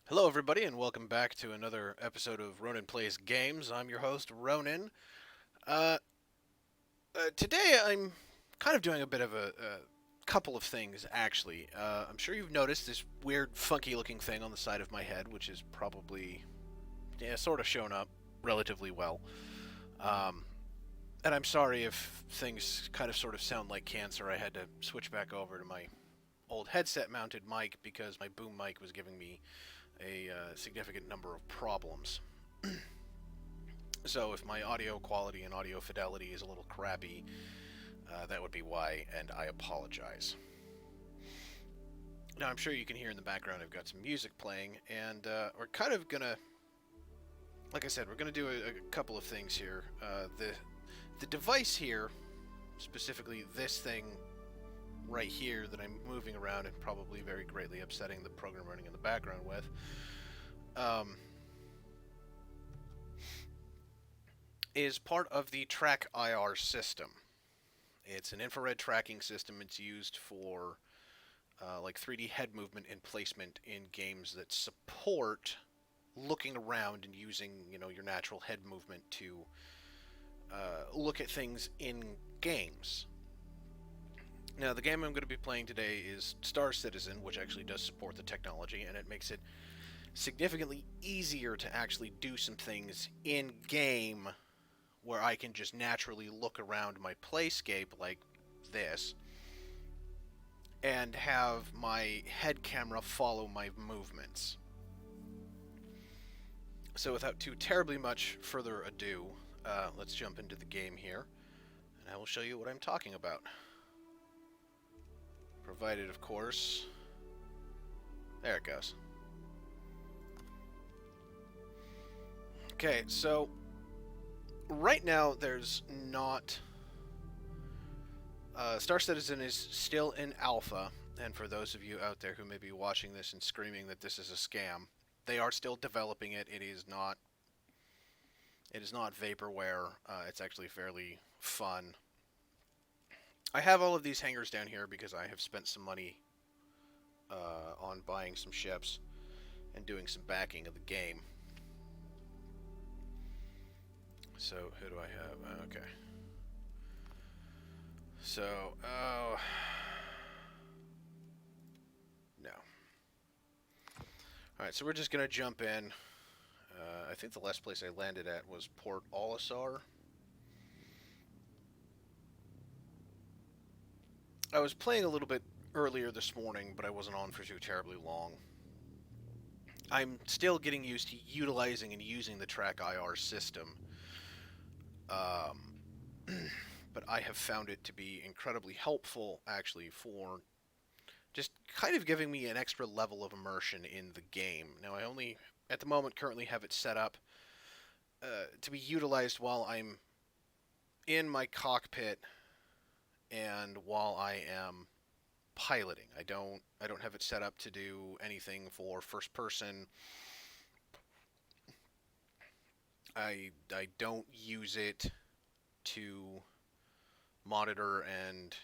Hello, everybody, and welcome back to another episode of Ronan Plays Games. I'm your host, Ronan. Uh, Today, I'm kind of doing a bit of a couple of things, actually. I'm sure you've noticed this weird, funky looking thing on the side of my head, which is probably, sort of shown up relatively well. Um, and I'm sorry if things kind of sort of sound like cancer. I had to switch back over to my old headset mounted mic because my boom mic was giving me a significant number of problems. So if my audio quality and audio fidelity is a little crappy, that would be why, and I apologize. Now I'm sure you can hear in the background I've got some music playing, and we're kind of gonna, like I said, we're gonna do a couple of things here. The device here, specifically this thing right here that I'm moving around and probably very greatly upsetting the program running in the background with, um, is part of the Track IR system. It's an infrared tracking system. It's used for like 3D head movement and placement in games that support looking around and using your natural head movement to look at things in games. Now, the game I'm going to be playing today is Star Citizen, which actually does support the technology, and it makes it significantly easier to actually do some things in game where I can just naturally look around my playscape like this and have my head camera follow my movements. So without too terribly much further ado, let's jump into the game here, and I will show you what I'm talking about. Provided, of course, there it goes. Okay, so right now there's not... Star Citizen is still in alpha, and for those of you out there who may be watching this and screaming that this is a scam, they are still developing it. It is not vaporware. It's actually fairly fun. I have all of these hangars down here because I have spent some money on buying some ships and doing some backing of the game. So who do I have? Okay. So, oh, no. All right, so we're just gonna jump in. I think the last place I landed at was Port Olisar. I was playing a little bit earlier this morning, but I wasn't on for too terribly long. I'm still getting used to utilizing and using the Track IR system. But I have found it to be incredibly helpful, actually, for just kind of giving me an extra level of immersion in the game. Now, I only, at the moment, currently have it set up to be utilized while I'm in my cockpit and while I am piloting. I don't have it set up to do anything for first person. I don't use it to monitor and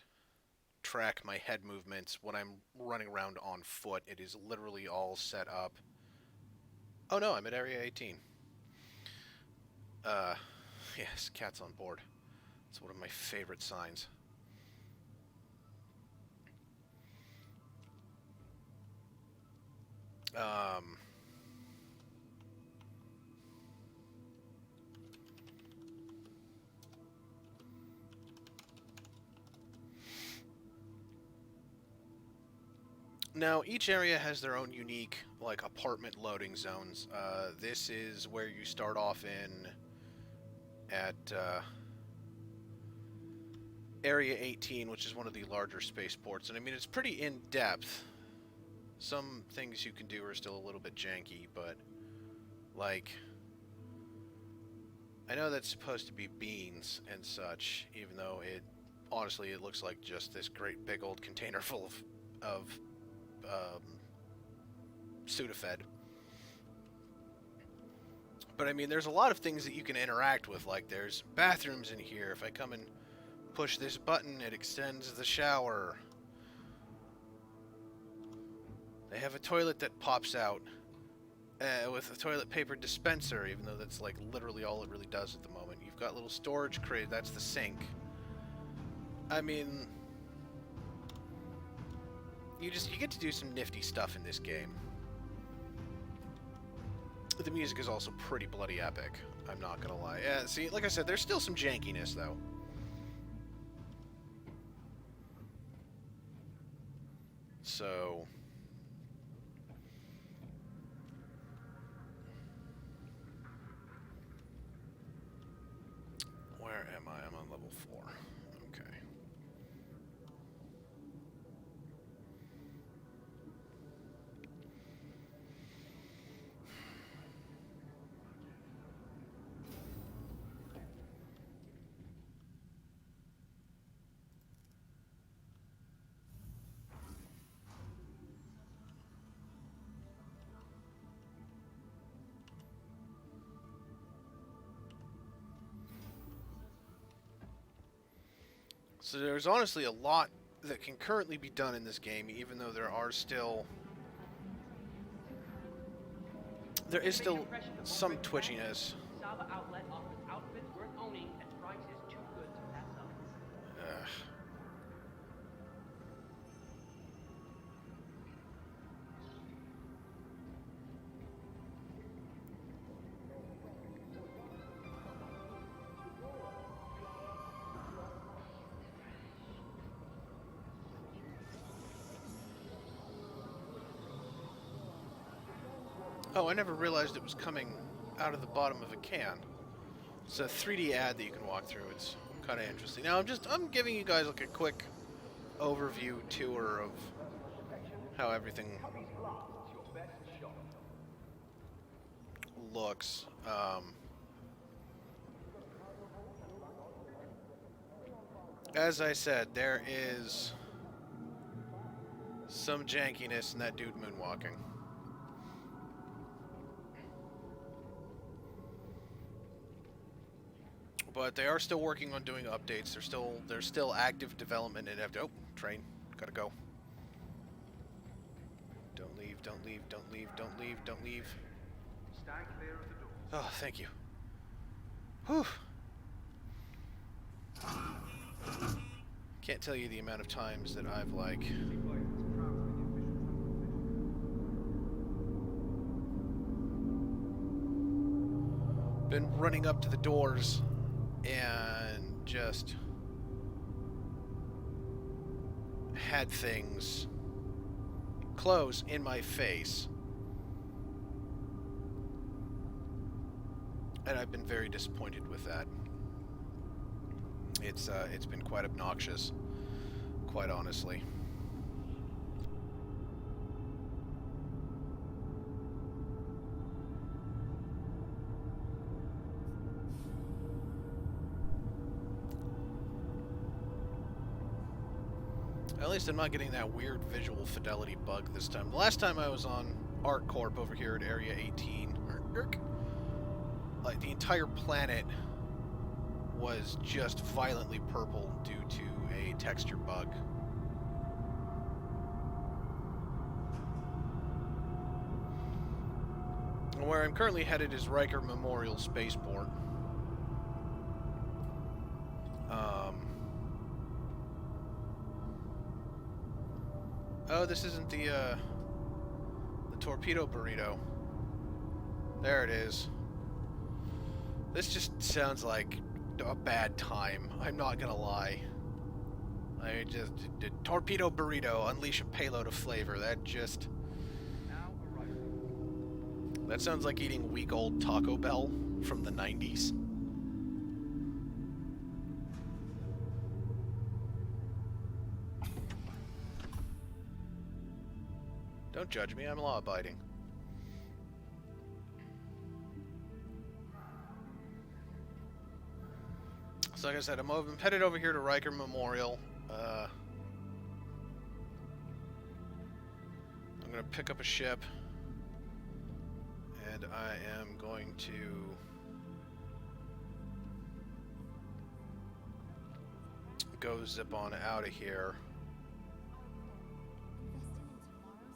track my head movements when I'm running around on foot. It is literally all set up. Oh no, I'm at Area 18. Uh, yes, cat's on board. It's one of my favorite signs. Um, Now, each area has their own unique, like, apartment loading zones. This is where you start off in at Area 18, which is one of the larger spaceports. And I mean, it's pretty in-depth. Some things you can do are still a little bit janky, but, like, I know that's supposed to be beans and such, even though honestly, it looks like just this great big old container full of um, Sudafed. But I mean, there's a lot of things that you can interact with. Like, there's bathrooms in here. If I come and push this button, it extends the shower. They have a toilet that pops out. with a toilet paper dispenser, even though that's like literally all it really does at the moment. You've got little storage crate, that's the sink. I mean, you get to do some nifty stuff in this game. The music is also pretty bloody epic, I'm not gonna lie. Yeah, see, like I said, there's still some jankiness though. So where am I? I'm on level 4. Okay. So there's honestly a lot that can currently be done in this game, even though there is still some twitchiness. Ugh. Oh, I never realized it was coming out of the bottom of a can. It's a 3D ad that you can walk through. It's kind of interesting. Now, I'm giving you guys like a quick overview tour of how everything looks. As I said, there is some jankiness in that dude moonwalking. But they are still working on doing updates. There's still active development and oh, train, gotta go. Don't leave, don't leave, don't leave, don't leave, don't leave. Stand clear of the door. Oh, thank you. Whew. Can't tell you the amount of times that I've like been running up to the doors and just had things close in my face. And I've been very disappointed with that. It's been quite obnoxious, quite honestly. At least I'm not getting that weird visual fidelity bug this time. The last time I was on Art Corp over here at Area 18, like the entire planet was just violently purple due to a texture bug. Where I'm currently headed is Riker Memorial Spaceport. Oh, this isn't the torpedo burrito. There it is. This just sounds like a bad time. I'm not gonna lie. I just did torpedo burrito, unleash a payload of flavor. That sounds like eating week-old Taco Bell from the 90s. Don't judge me, I'm law-abiding. So like I said, I'm headed over here to Riker Memorial. I'm going to pick up a ship. And I am going to go zip on out of here.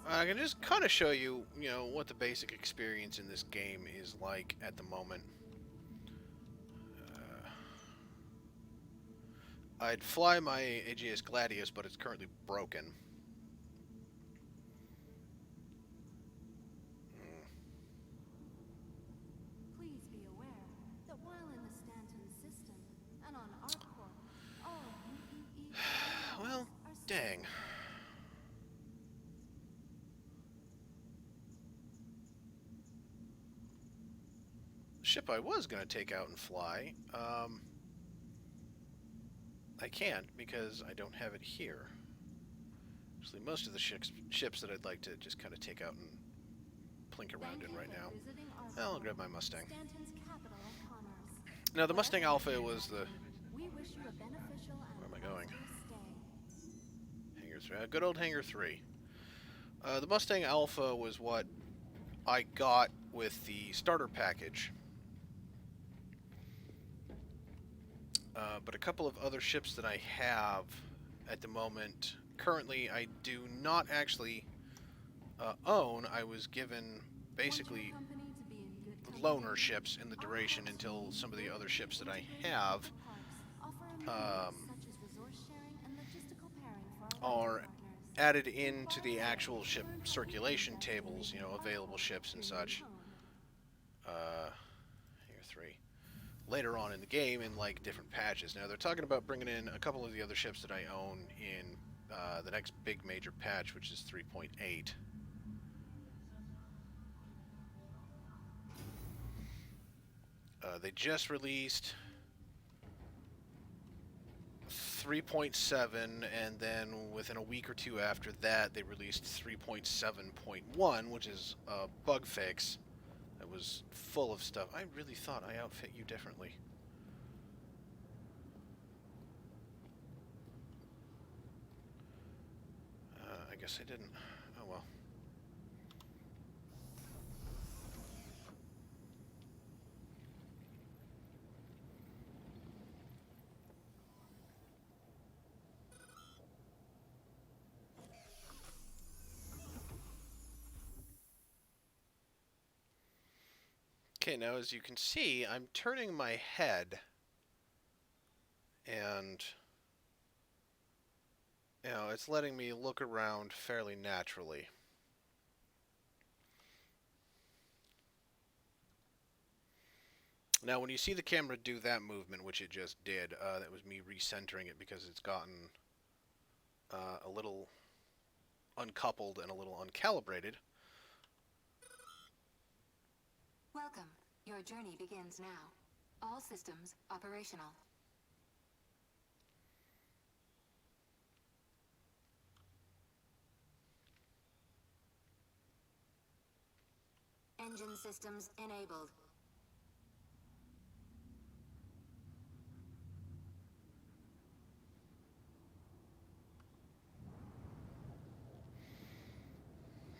I can just kind of show you, what the basic experience in this game is like at the moment. Uh, I'd fly my Aegeus Gladius, but it's currently broken. Mm. Please be aware that while in the Stanton system and on ArcCorp, all UEE Well, are still dang. legal. Ship I was going to take out and fly, I can't because I don't have it here. Actually, most of the ships that I'd like to just kind of take out and plink around Thank in you right for now. visiting Well, I'll ArcCorp, grab my Mustang. Stanton's capital of commerce. Now, the Whatever Mustang your Alpha was the... transaction, we wish you a beneficial Where and am I going? prosperous stay. Hangar 3. Good old Hangar 3. The Mustang Alpha was what I got with the starter package. But a couple of other ships that I have at the moment, currently I do not actually own. I was given basically loaner ships in the duration until some of the other ships that I have are added into the actual ship circulation tables, available ships and such. Here, 3. Later on in the game in like different patches. Now they're talking about bringing in a couple of the other ships that I own in the next big major patch, which is 3.8. They just released 3.7, and then within a week or two after that, they released 3.7.1, which is a bug fix that was full of stuff. I really thought I outfit you differently. I guess I didn't. Oh well. Okay, now as you can see, I'm turning my head and it's letting me look around fairly naturally. Now when you see the camera do that movement, which it just did, that was me recentering it because it's gotten a little uncoupled and a little uncalibrated. Welcome. Your journey begins now. All systems operational. Engine systems enabled.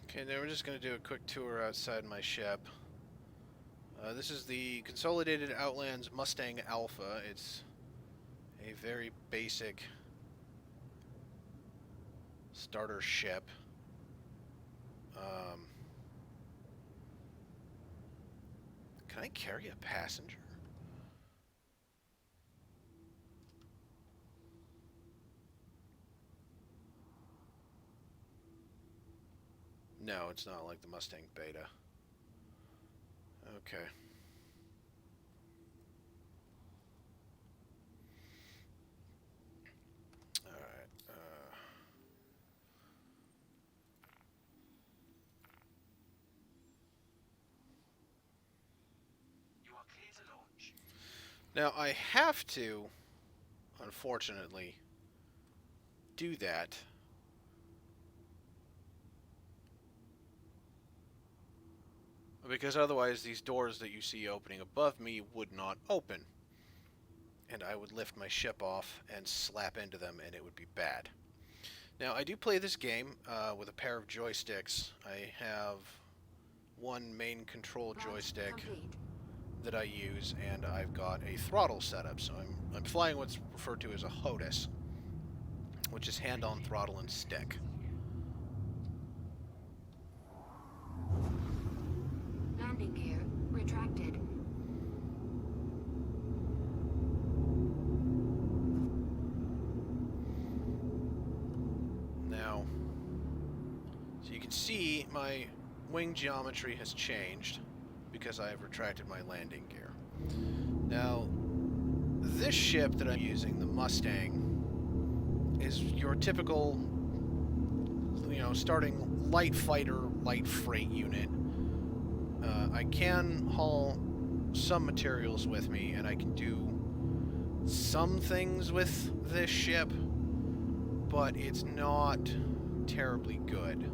Okay, now we're just going to do a quick tour outside my ship. This is the Consolidated Outlands Mustang Alpha. It's a very basic starter ship. Can I carry a passenger? No, it's not like the Mustang Beta. Okay. Alright. You are clear to launch. Now, I have to, unfortunately, do that. Because otherwise these doors that you see opening above me would not open. And I would lift my ship off and slap into them and it would be bad. Now I do play this game with a pair of joysticks. I have one main control joystick that I use and I've got a throttle setup. So I'm flying what's referred to as a HOTUS, which is hand on throttle and stick. So you can see my wing geometry has changed because I have retracted my landing gear. Now, this ship that I'm using, the Mustang, is your typical, starting light fighter, light freight unit. I can haul some materials with me, and I can do some things with this ship, but it's not terribly good.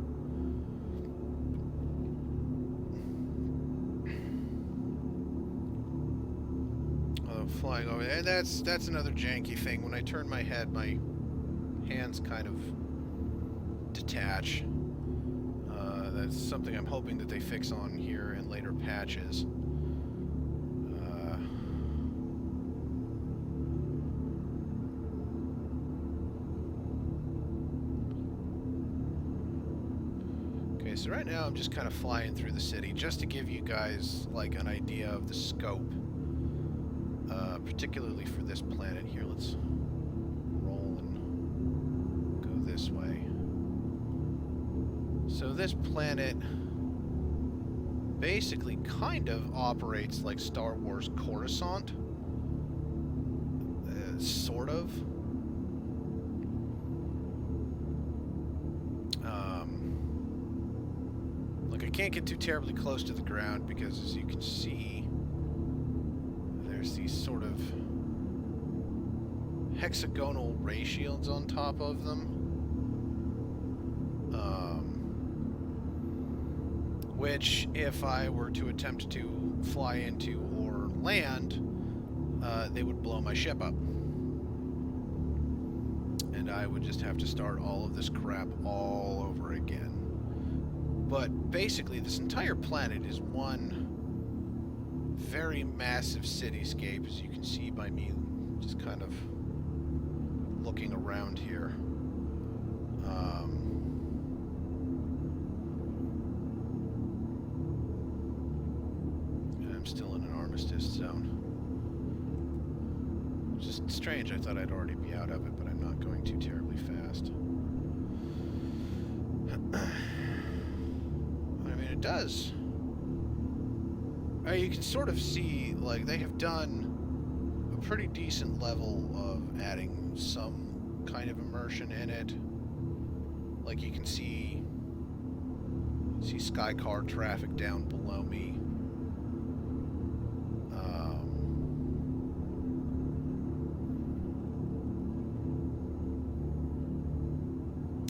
Flying over there. That's another janky thing. When I turn my head, my hands kind of detach. That's something I'm hoping that they fix on here in later patches. Okay, so right now I'm just kind of flying through the city just to give you guys like an idea of the scope. Particularly for this planet here. Let's roll and go this way. So this planet basically kind of operates like Star Wars Coruscant. Sort of. Like I can't get too terribly close to the ground because as you can see, there's these sort of hexagonal ray shields on top of them. Which, if I were to attempt to fly into or land, they would blow my ship up. And I would just have to start all of this crap all over again. But basically, this entire planet is one very massive cityscape, as you can see by me just kind of looking around here. And I'm still in an armistice zone. It's just strange. I thought I'd already be out of it, but I'm not going too terribly fast. I mean, it does. You can sort of see, like, they have done a pretty decent level of adding some kind of immersion in it. Like, you can see sky car traffic down below me.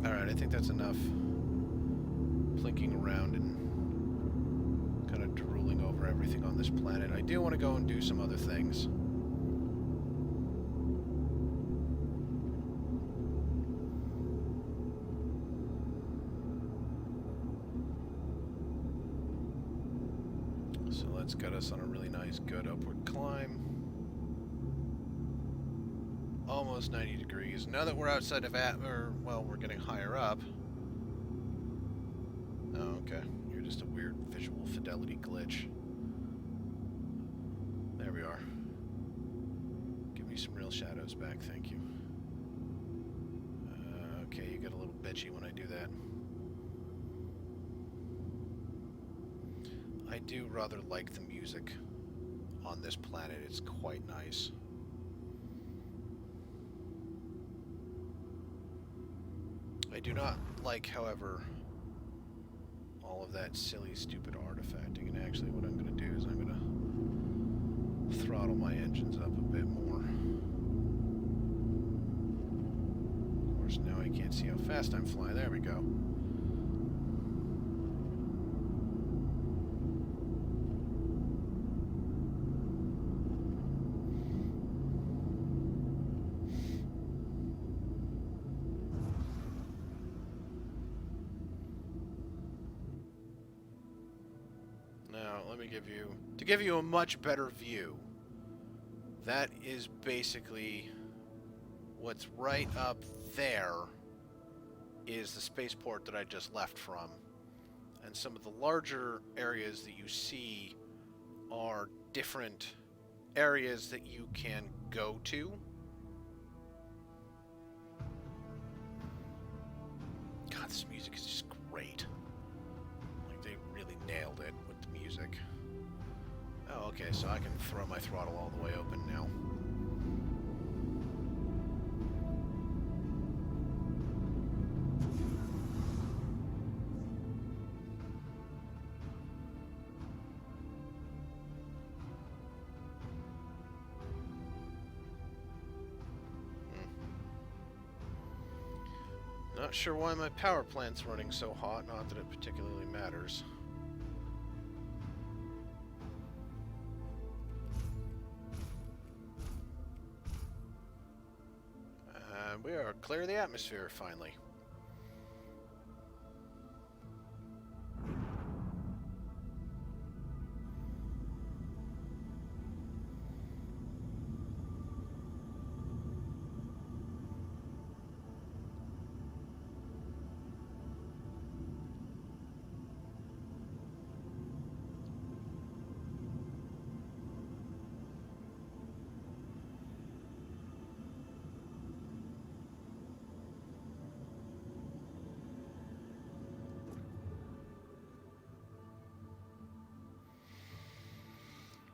Alright, I think that's enough plinking around and kind of drooling over everything on this planet. I do want to go and do some other things. So let's get us on a really nice, good upward climb. Almost 90 degrees. Now that we're outside of we're getting higher up. Oh, okay. You're just a weird visual fidelity glitch. There we are. Give me some real shadows back, thank you. Okay, you get a little bitchy when I do that. I do rather like the music on this planet. It's quite nice. I do not like, however, all of that silly, stupid artifacting. And actually what I'm going to do is I'm going to throttle my engines up a bit more. Of course, now I can't see how fast I'm flying. There we go. Now, let me give you a much better view. That is basically what's right up there is the spaceport that I just left from. And some of the larger areas that you see are different areas that you can go to. God, this music is just great. music. Oh, okay, so I can throw my throttle all the way open now. Not sure why my power plant's running so hot, not that it particularly matters. We are clear of the atmosphere, finally.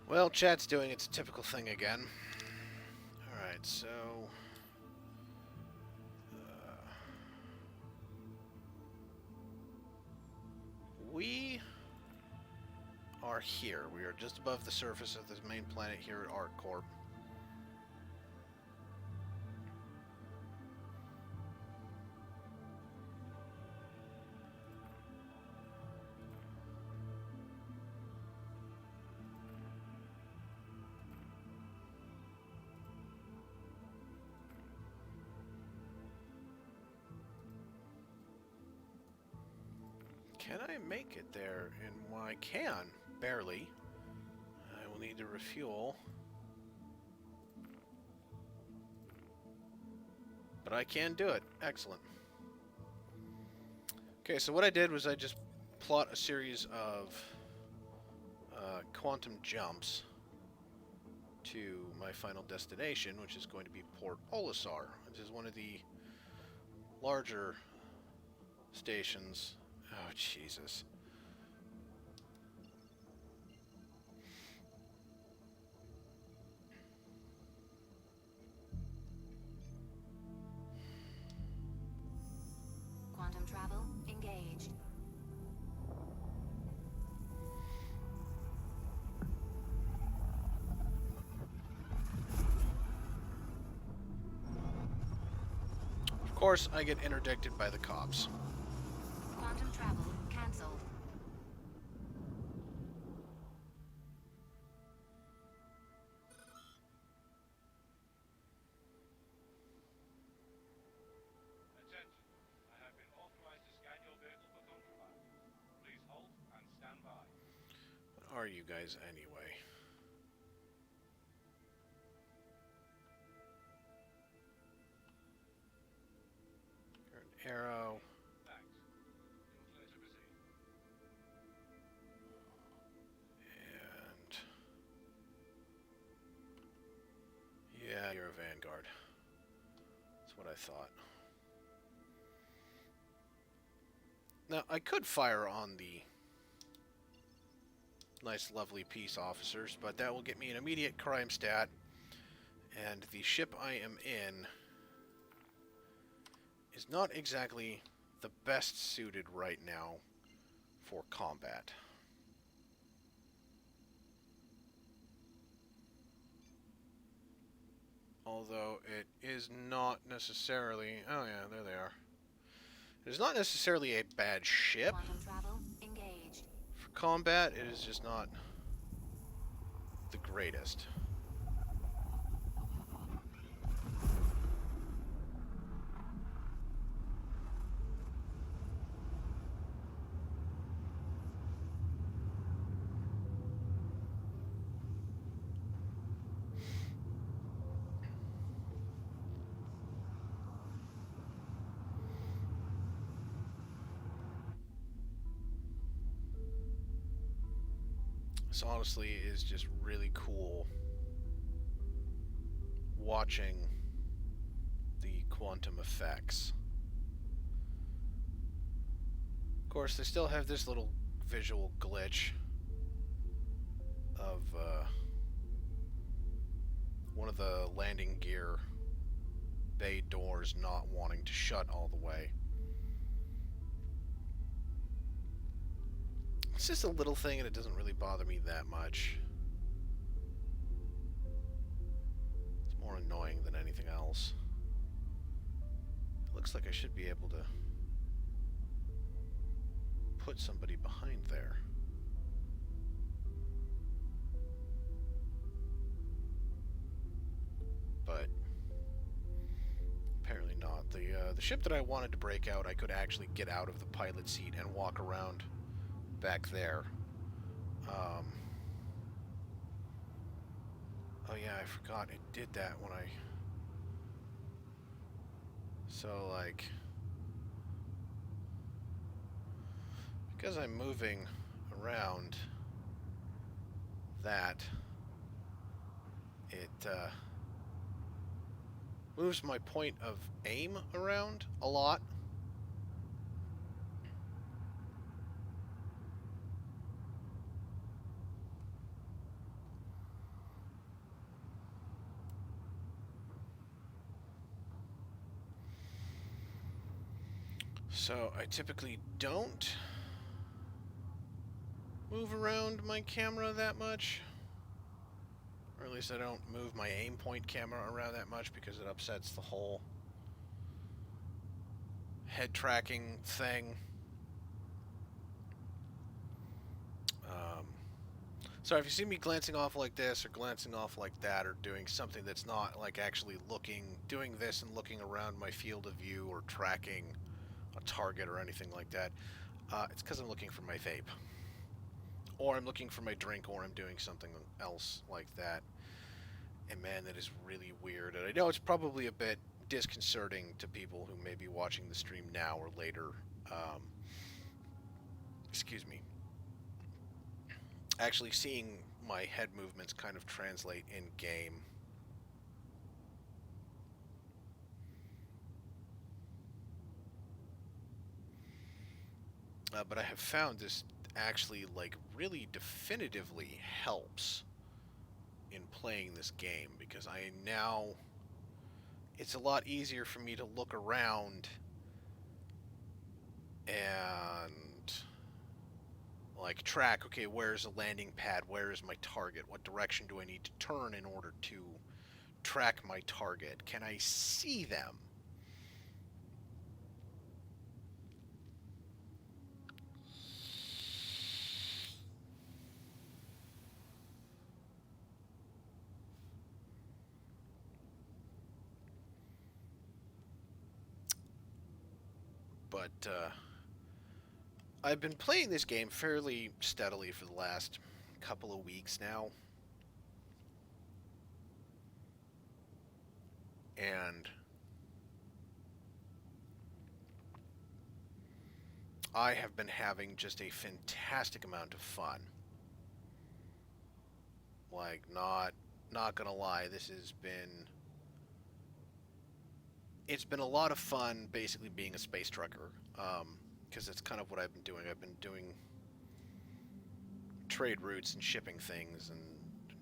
Well, chat's doing its typical thing again. Alright, so... we are here. We are just above the surface of this main planet here at ArcCorp. Can I make it there? And well, I can. Barely. I will need to refuel. But I can do it. Excellent. Okay, so what I did was I just plot a series of quantum jumps to my final destination, which is going to be Port Olisar, which is one of the larger stations. Oh, Jesus. Quantum travel engaged. Of course, I get interdicted by the cops. Quantum travel cancelled. Attention. I have been authorized to scan your vehicle for contraband. Please halt and stand by. What are you guys anyway? You're an arrow. Thanks. You're clear to proceed. And... yeah, you're a Vanguard. That's what I thought. Now, I could fire on the nice, lovely peace officers, but that will get me an immediate crime stat, and the ship I am in is not exactly the best suited right now for combat. Although it is not necessarily... oh yeah, there they are. It is not necessarily a bad ship. Quantum travel engaged. For combat, it is just not the greatest. This honestly is just really cool watching the quantum effects. Of course, they still have this little visual glitch of one of the landing gear bay doors not wanting to shut all the way. It's just a little thing and it doesn't really bother me that much. It's more annoying than anything else. It looks like I should be able to put somebody behind there. But apparently not. The ship that I wanted to break out, I could actually get out of the pilot seat and walk around back there. Oh yeah, I forgot it did that when I... So, like... Because I'm moving around that, it moves my point of aim around a lot. So I typically don't move around my camera that much. Or at least I don't move my aim point camera around that much because it upsets the whole head tracking thing. So if you see me glancing off like this or glancing off like that or doing something that's not like actually doing this and looking around my field of view or tracking a target or anything like that, it's because I'm looking for my vape. Or I'm looking for my drink, or I'm doing something else like that. And man, that is really weird. And I know it's probably a bit disconcerting to people who may be watching the stream now or later. Excuse me. Actually seeing my head movements kind of translate in game. But I have found this actually like really definitively helps in playing this game, because I now, it's a lot easier for me to look around and like track, okay, where's a landing pad, where is my target, what direction do I need to turn in order to track my target, can I see them? But I've been playing this game fairly steadily for the last couple of weeks now. And I have been having just a fantastic amount of fun. Like, not gonna lie, this has been... It's been a lot of fun basically being a space trucker. Because it's kind of what I've been doing. I've been doing trade routes and shipping things and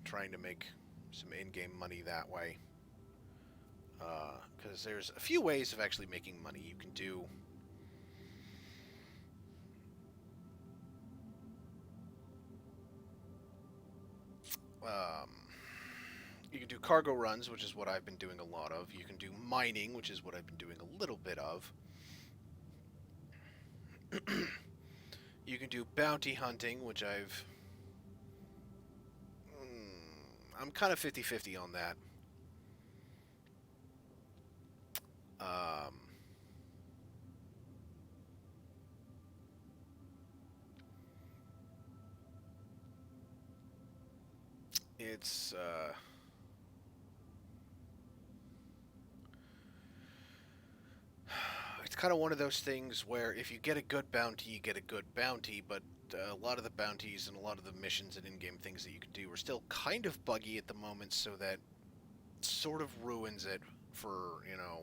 trying to make some in-game money that way. Because there's a few ways of actually making money. You can do... you can do cargo runs, which is what I've been doing a lot of. You can do mining, which is what I've been doing a little bit of. You can do bounty hunting, which I'm kind of 50-50 on that. It's kind of one of those things where if you get a good bounty, you get a good bounty, but a lot of the bounties and a lot of the missions and in-game things that you can do are still kind of buggy at the moment, so that sort of ruins it for, you know,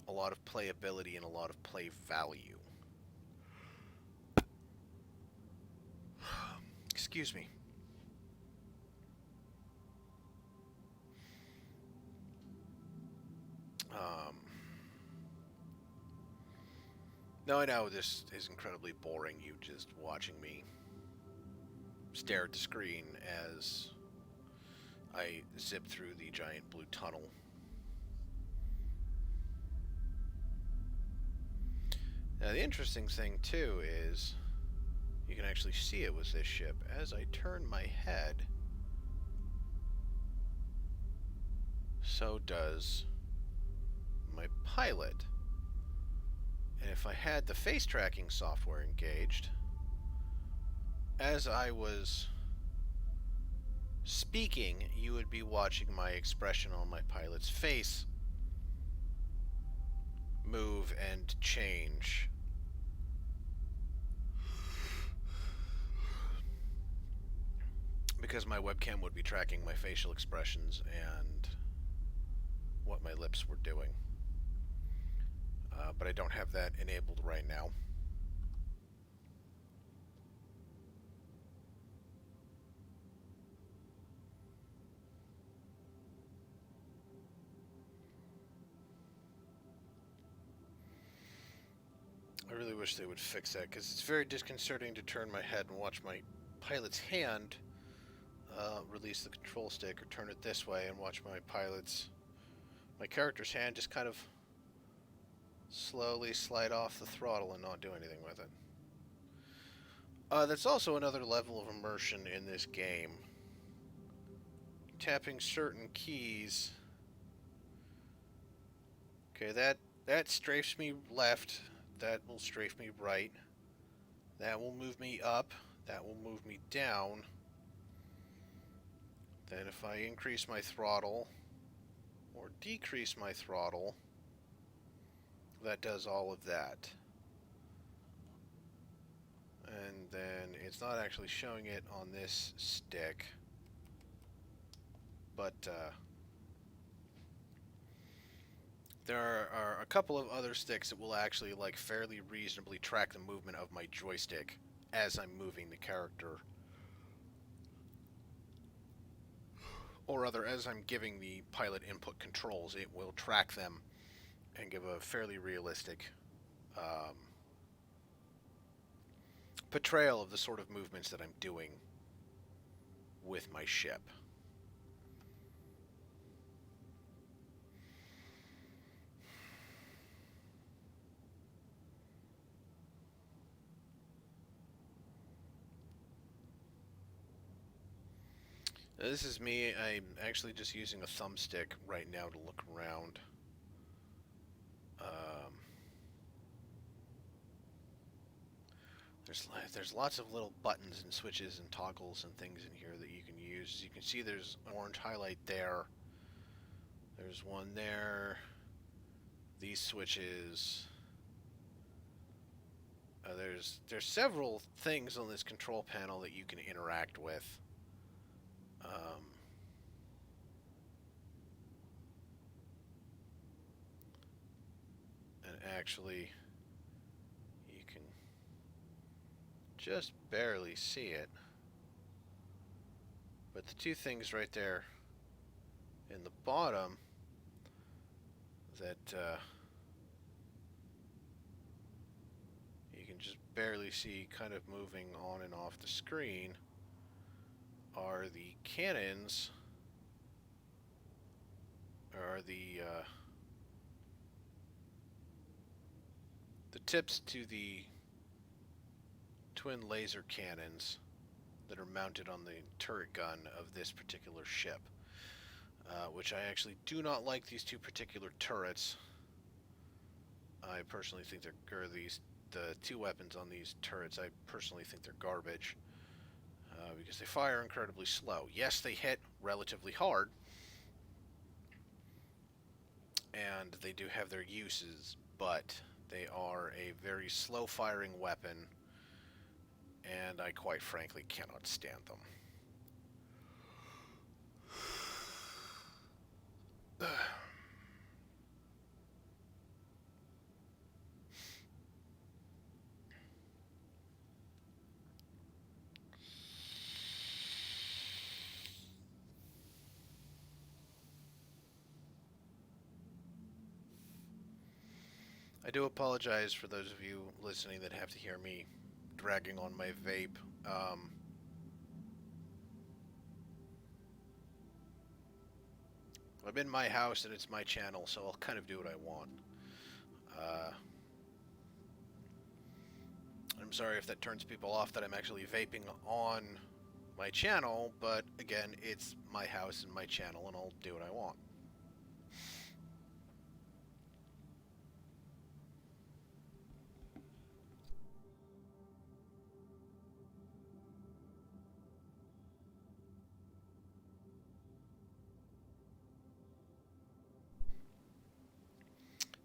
a lot of playability and a lot of play value. Excuse me. Um, now I know this is incredibly boring, you just watching me stare at the screen as I zip through the giant blue tunnel. Now the interesting thing too is you can actually see it with this ship. As I turn my head, so does my pilot. And if I had the face tracking software engaged, as I was speaking, you would be watching my expression on my pilot's face move and change. Because my webcam would be tracking my facial expressions and what my lips were doing. But I don't have that enabled right now. I really wish they would fix that, because it's very disconcerting to turn my head and watch my pilot's hand release the control stick, or turn it this way and watch my character's hand just kind of slowly slide off the throttle and not do anything with it. That's also another level of immersion in this game. Tapping certain keys. Okay, that strafes me left. That will strafe me right. That will move me up. That will move me down. Then if I increase my throttle or decrease my throttle, that does all of that. And then it's not actually showing it on this stick, but there are a couple of other sticks that will actually fairly reasonably track the movement of my joystick as I'm moving the character. Or rather, as I'm giving the pilot input controls, it will track them and give a fairly realistic portrayal of the sort of movements that I'm doing with my ship. This is me. I'm actually just using a thumbstick right now to look around. There's lots of little buttons and switches and toggles and things in here that you can use. As you can see, there's an orange highlight there. There's one there. These switches. There's several things on this control panel that you can interact with. And actually, you can just barely see it. But the two things right there in the bottom that you can just barely see kind of moving on and off the screen are the cannons, or the tips to the twin laser cannons that are mounted on the turret gun of this particular ship. Which I actually do not like these two particular turrets. I personally think the two weapons on these turrets, I personally think they're garbage. Because they fire incredibly slow. Yes, they hit relatively hard, and they do have their uses, but they are a very slow firing weapon, and I quite frankly cannot stand them. I do apologize for those of you listening that have to hear me dragging on my vape. I'm in my house and it's my channel, so I'll kind of do what I want. Uh, I'm sorry if that turns people off that I'm actually vaping on my channel, but again, it's my house and my channel, and I'll do what I want.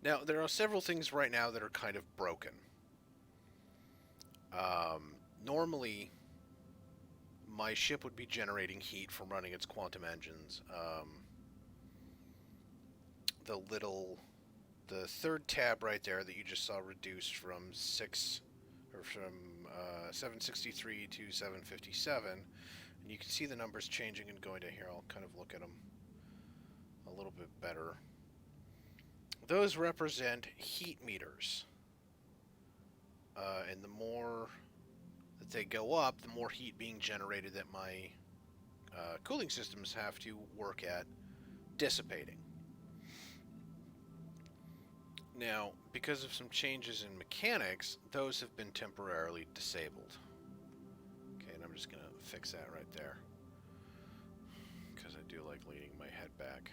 Now, there are several things right now that are kind of broken. Normally, my ship would be generating heat from running its quantum engines. The third tab right there that you just saw reduced from 763 to 757, and you can see the numbers changing and going to here. I'll kind of look at them a little bit better. Those represent heat meters, and the more that they go up, the more heat being generated that my cooling systems have to work at dissipating. Now, because of some changes in mechanics, those have been temporarily disabled. Okay, and I'm just going to fix that right there, because I do like leaning my head back.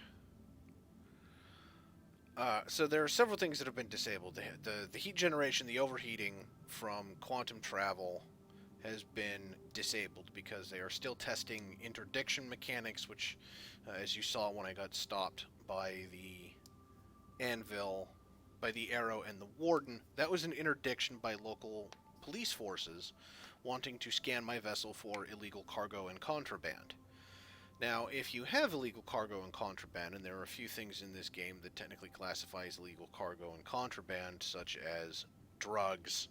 So there are several things that have been disabled. The heat generation, the overheating from quantum travel has been disabled because they are still testing interdiction mechanics, which, as you saw when I got stopped by the anvil, by the arrow and the warden, that was an interdiction by local police forces wanting to scan my vessel for illegal cargo and contraband. Now, if you have illegal cargo and contraband, and there are a few things in this game that technically classify as illegal cargo and contraband, such as drugs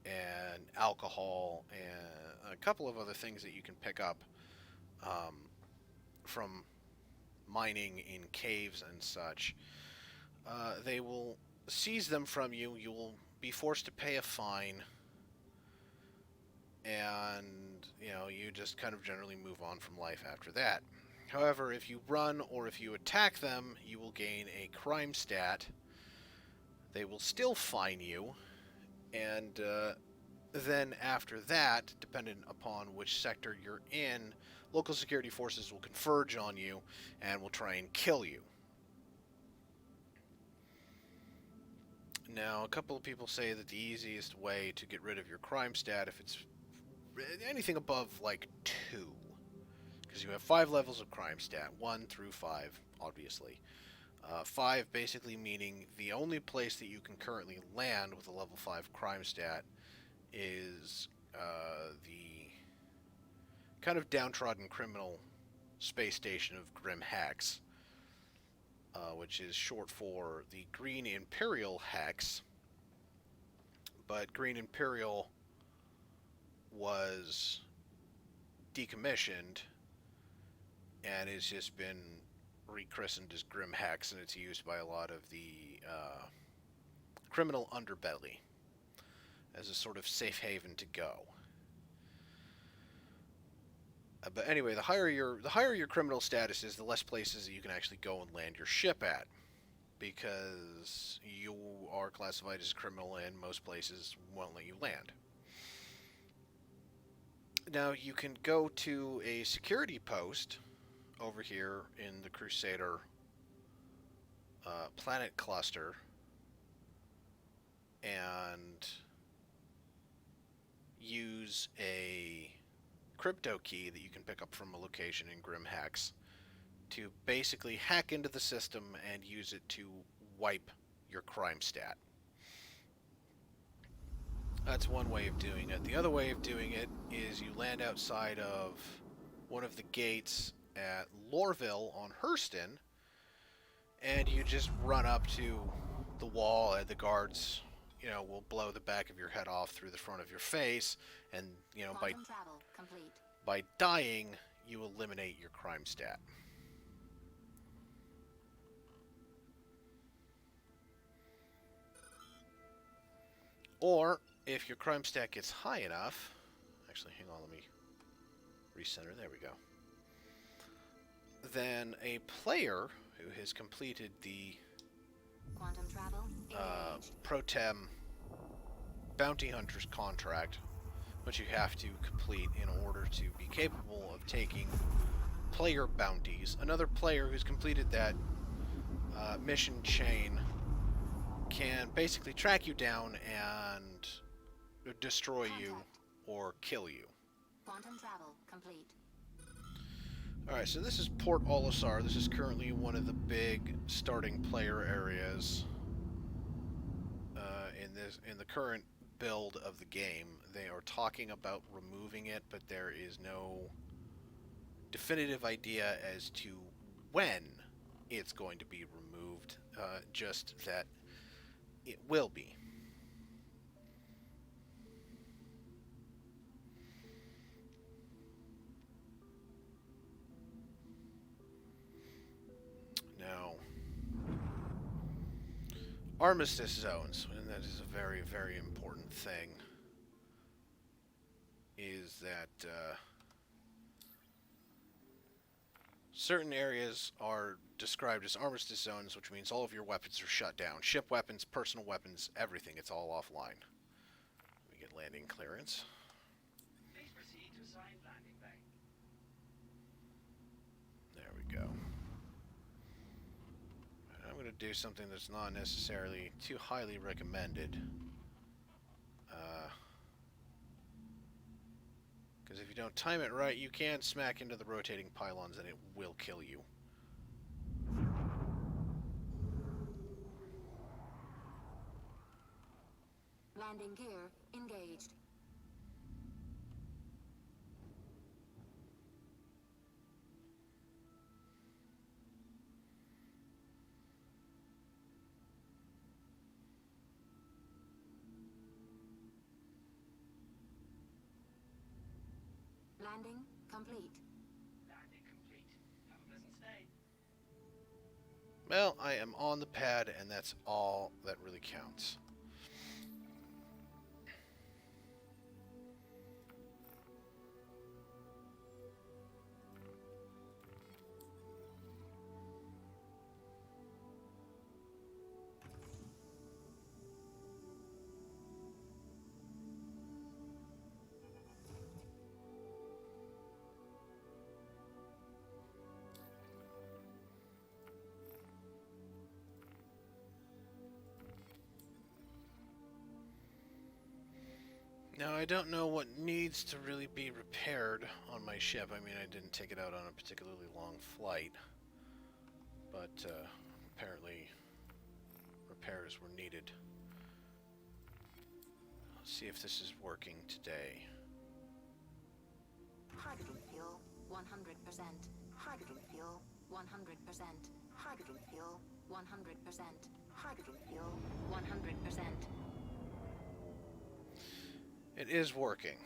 and alcohol and a couple of other things that you can pick up from mining in caves and such, they will seize them from you. You will be forced to pay a fine, and you just kind of generally move on from life after that. However, if you run or if you attack them, you will gain a crime stat. They will still fine you, and then after that, depending upon which sector you're in, local security forces will converge on you and will try and kill you. Now, a couple of people say that the easiest way to get rid of your crime stat, if it's anything above like 2, because you have 5 levels of crime stat, 1 through 5, obviously. 5 basically meaning the only place that you can currently land with a level 5 crime stat is the kind of downtrodden criminal space station of Grim Hex, which is short for the Green Imperial Hex. But Green Imperial was decommissioned and has just been rechristened as Grim Hex, and it's used by a lot of the criminal underbelly as a sort of safe haven to go. But anyway, the higher your criminal status is, the less places that you can actually go and land your ship at, because you are classified as a criminal and most places won't let you land. Now, you can go to a security post over here in the Crusader planet cluster and use a crypto key that you can pick up from a location in Grim Hex to basically hack into the system and use it to wipe your crime stat. That's one way of doing it. The other way of doing it is you land outside of one of the gates at Lorville on Hurston, and you just run up to the wall, and the guards, will blow the back of your head off through the front of your face, and, by dying, you eliminate your crime stat. Or, if your crime stat gets high enough... Actually, hang on, let me recenter. There we go. Then a player who has completed the Quantum travel engaged. Pro-Tem Bounty Hunter's contract, which you have to complete in order to be capable of taking player bounties. Another player who's completed that mission chain can basically track you down and destroy you or kill you. Quantum travel complete. Alright, so this is Port Olisar. This is currently one of the big starting player areas in the current build of the game. They are talking about removing it, but there is no definitive idea as to when it's going to be removed, just that it will be. Now, armistice zones, and that is a very, very important thing, is that certain areas are described as armistice zones, which means all of your weapons are shut down. Ship weapons, personal weapons, everything. It's all offline. We get landing clearance. Please proceed to assigned landing bay. There we go. I'm going to do something that's not necessarily too highly recommended. Because if you don't time it right, you can smack into the rotating pylons and it will kill you. Landing gear engaged. Landing complete. Landing complete. Have a pleasant stay. Well, I am on the pad, and that's all that really counts. Now, I don't know what needs to really be repaired on my ship. I mean, I didn't take it out on a particularly long flight, but apparently repairs were needed. Let's see if this is working today. Hydrogen fuel 100%. Hydrogen fuel 100%. Hydrogen fuel 100%. Hydrogen fuel 100%. It is working.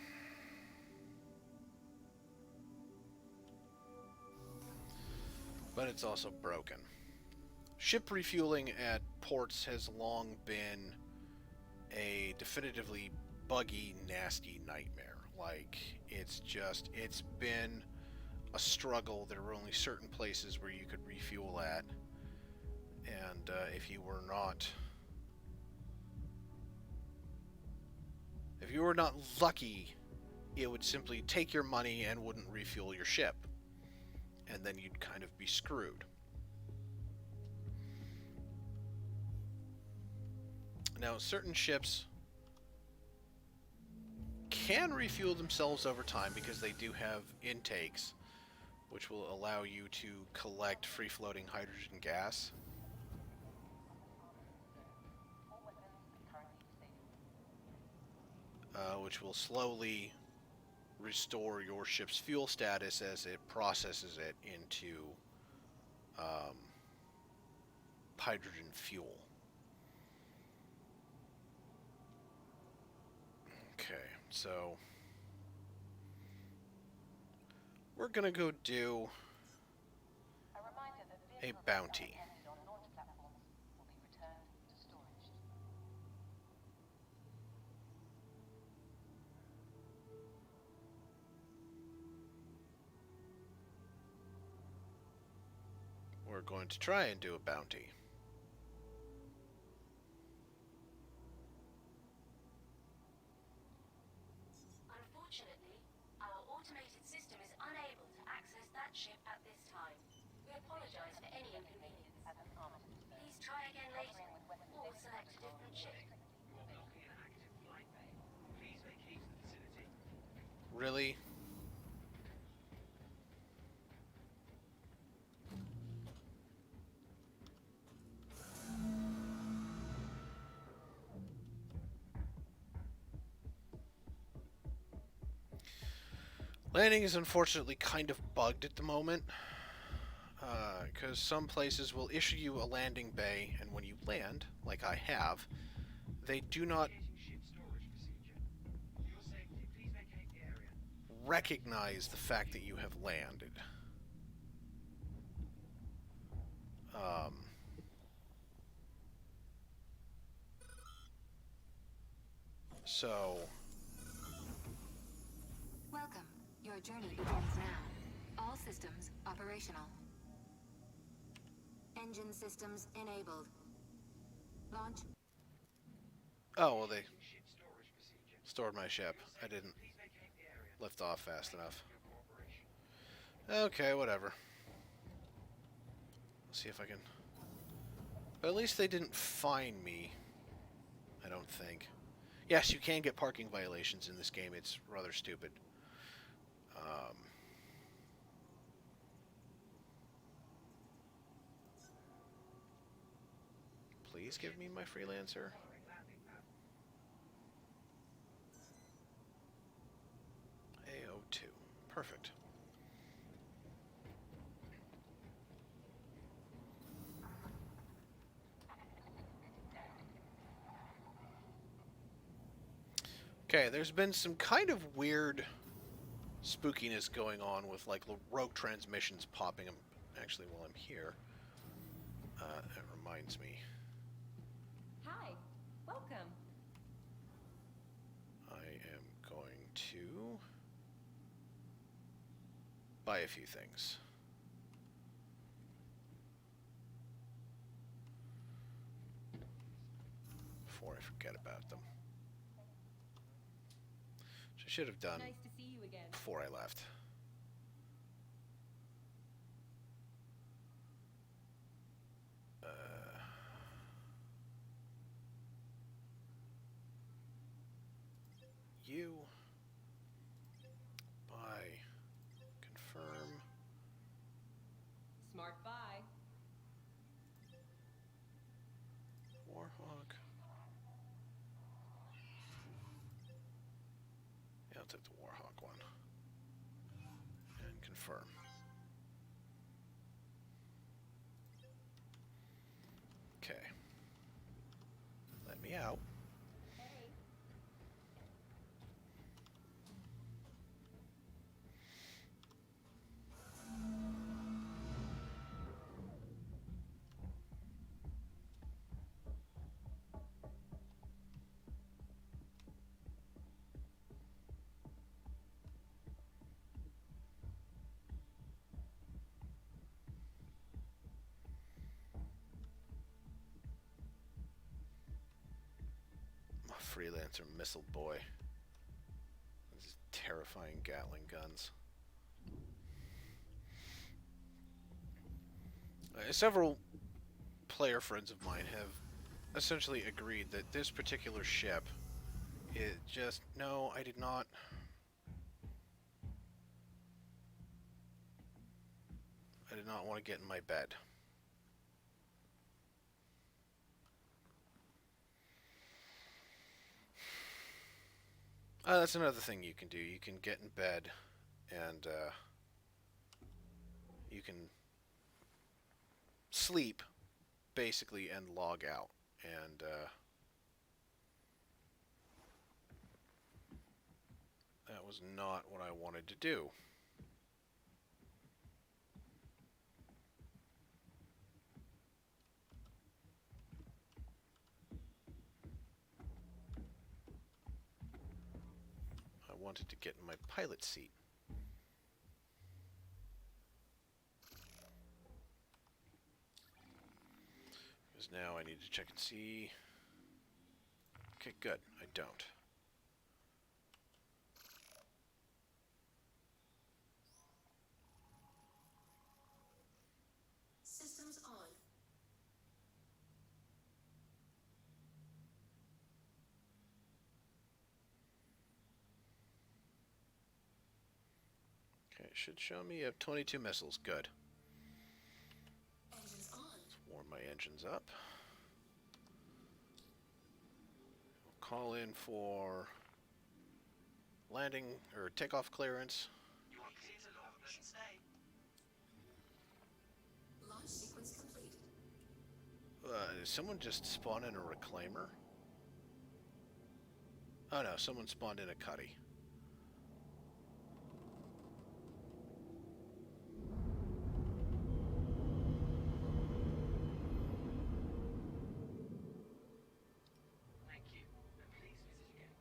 But it's also broken. Ship refueling at ports has long been a definitively buggy, nasty nightmare. Like, it's been a struggle. There were only certain places where you could refuel at. And if you were not lucky, it would simply take your money and wouldn't refuel your ship. And then you'd kind of be screwed. Now, certain ships can refuel themselves over time because they do have intakes, which will allow you to collect free-floating hydrogen gas. Which will slowly restore your ship's fuel status as it processes it into hydrogen fuel. Okay, so we're gonna go do a bounty. going to try and do a bounty. Unfortunately, our automated system is unable to access that ship at this time. We apologize for any inconvenience. Please try again later, or select a different ship. You are blocking an active flight bay. Please vacate the vicinity. Really? Landing is unfortunately kind of bugged at the moment, because some places will issue you a landing bay, and when you land, like I have, they do not Initiating ship storage procedure. For your safety, please vacate the area. recognize the fact that you have landed. So, Welcome. Your journey begins now. All systems operational. Engine systems enabled. Launch. oh well, they Ship storage procedure. stored my ship. I didn't Please vacate the area. lift off fast enough. Your cooperation. Okay, whatever. Let's see if I can... But at least they didn't fine me. I don't think. Yes, you can get parking violations in this game. It's rather stupid. Please give me my freelancer. AO2. Perfect. Okay, there's been some kind of weird spookiness going on with like rogue transmissions popping them. Actually, while I'm here, that reminds me. Hi, welcome. I am going to buy a few things. Before I forget about them. Which I should have done Nice to see you again. before I left. You buy, confirm. Smart buy. Warhawk. Yeah, I'll take the Warhawk one. And confirm. Okay. Let me out. Hey. My freelancer missile boy. These terrifying Gatling guns. Several player friends of mine have essentially agreed that this particular ship is just... No, I did not... I did not want to get in my bed. That's another thing you can do. You can get in bed and you can sleep, basically, and log out. And that was not what I wanted to do. I wanted to get in my pilot seat. Because now I need to check and see. Okay, good. I don't. Systems on. Okay, it should show me you have 22 missiles. Good. Engines on. Let's warm my engines up. We'll call in for landing or takeoff clearance. You are clear to launch mission today. Launch sequence complete. Did someone just spawn in a reclaimer? Oh no, someone spawned in a cutty. Thank you. And please visit again.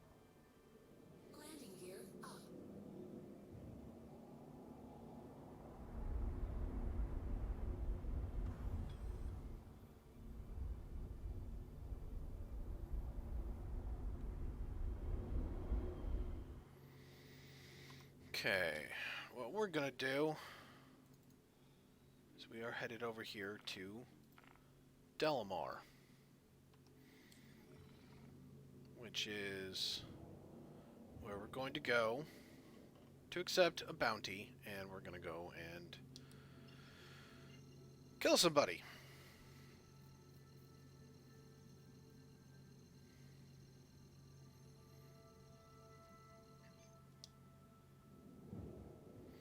Landing gear up. Okay, what we're gonna do is we are headed over here to Delamar, which is where we're going to go to accept a bounty, and we're gonna go and kill somebody.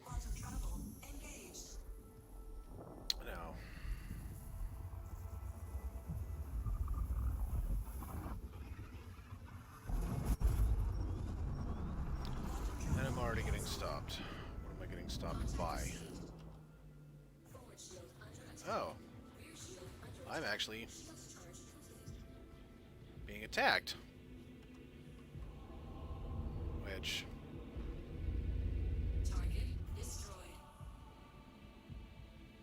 Quantum travel engaged. Now, and I'm already getting stopped. What am I getting stopped by? Forward shield under attack. Oh, Rear shield under I'm attack. actually Shields charge complete. being attacked. Which, Target destroyed.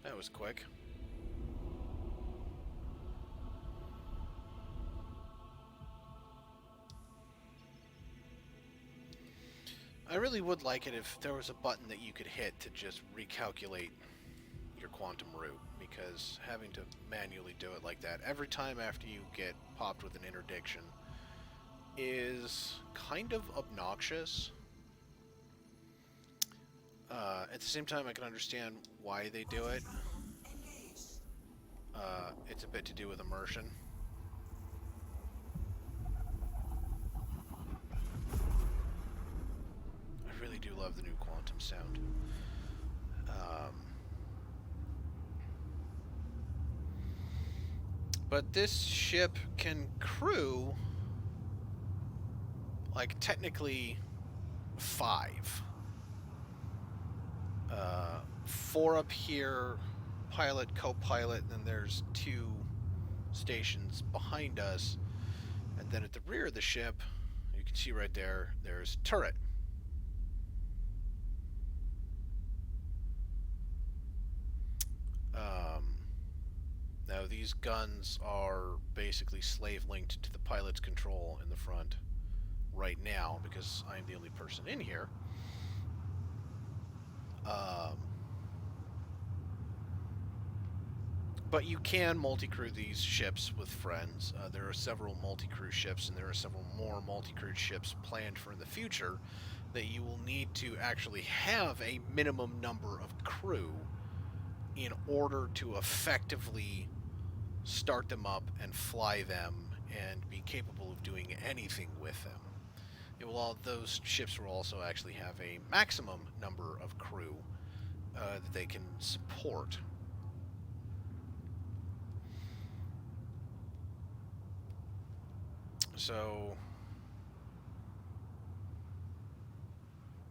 that was quick. I really would like it if there was a button that you could hit to just recalculate your quantum route, because having to manually do it like that every time after you get popped with an interdiction is kind of obnoxious. At the same time, I can understand why they do it. Engaged. It's a bit to do with immersion. I really do love the new quantum sound. But this ship can crew, like, technically 5. 4 up here, pilot, co-pilot, and then there's 2 stations behind us. And then at the rear of the ship, you can see right there, there's turret. Now these guns are basically slave linked to the pilot's control in the front right now, because I'm the only person in here. But you can multi-crew these ships with friends. There are several multi-crew ships, and there are several more multi-crew ships planned for in the future that you will need to actually have a minimum number of crew in order to effectively start them up and fly them and be capable of doing anything with them. Those ships will also actually have a maximum number of crew that they can support. So,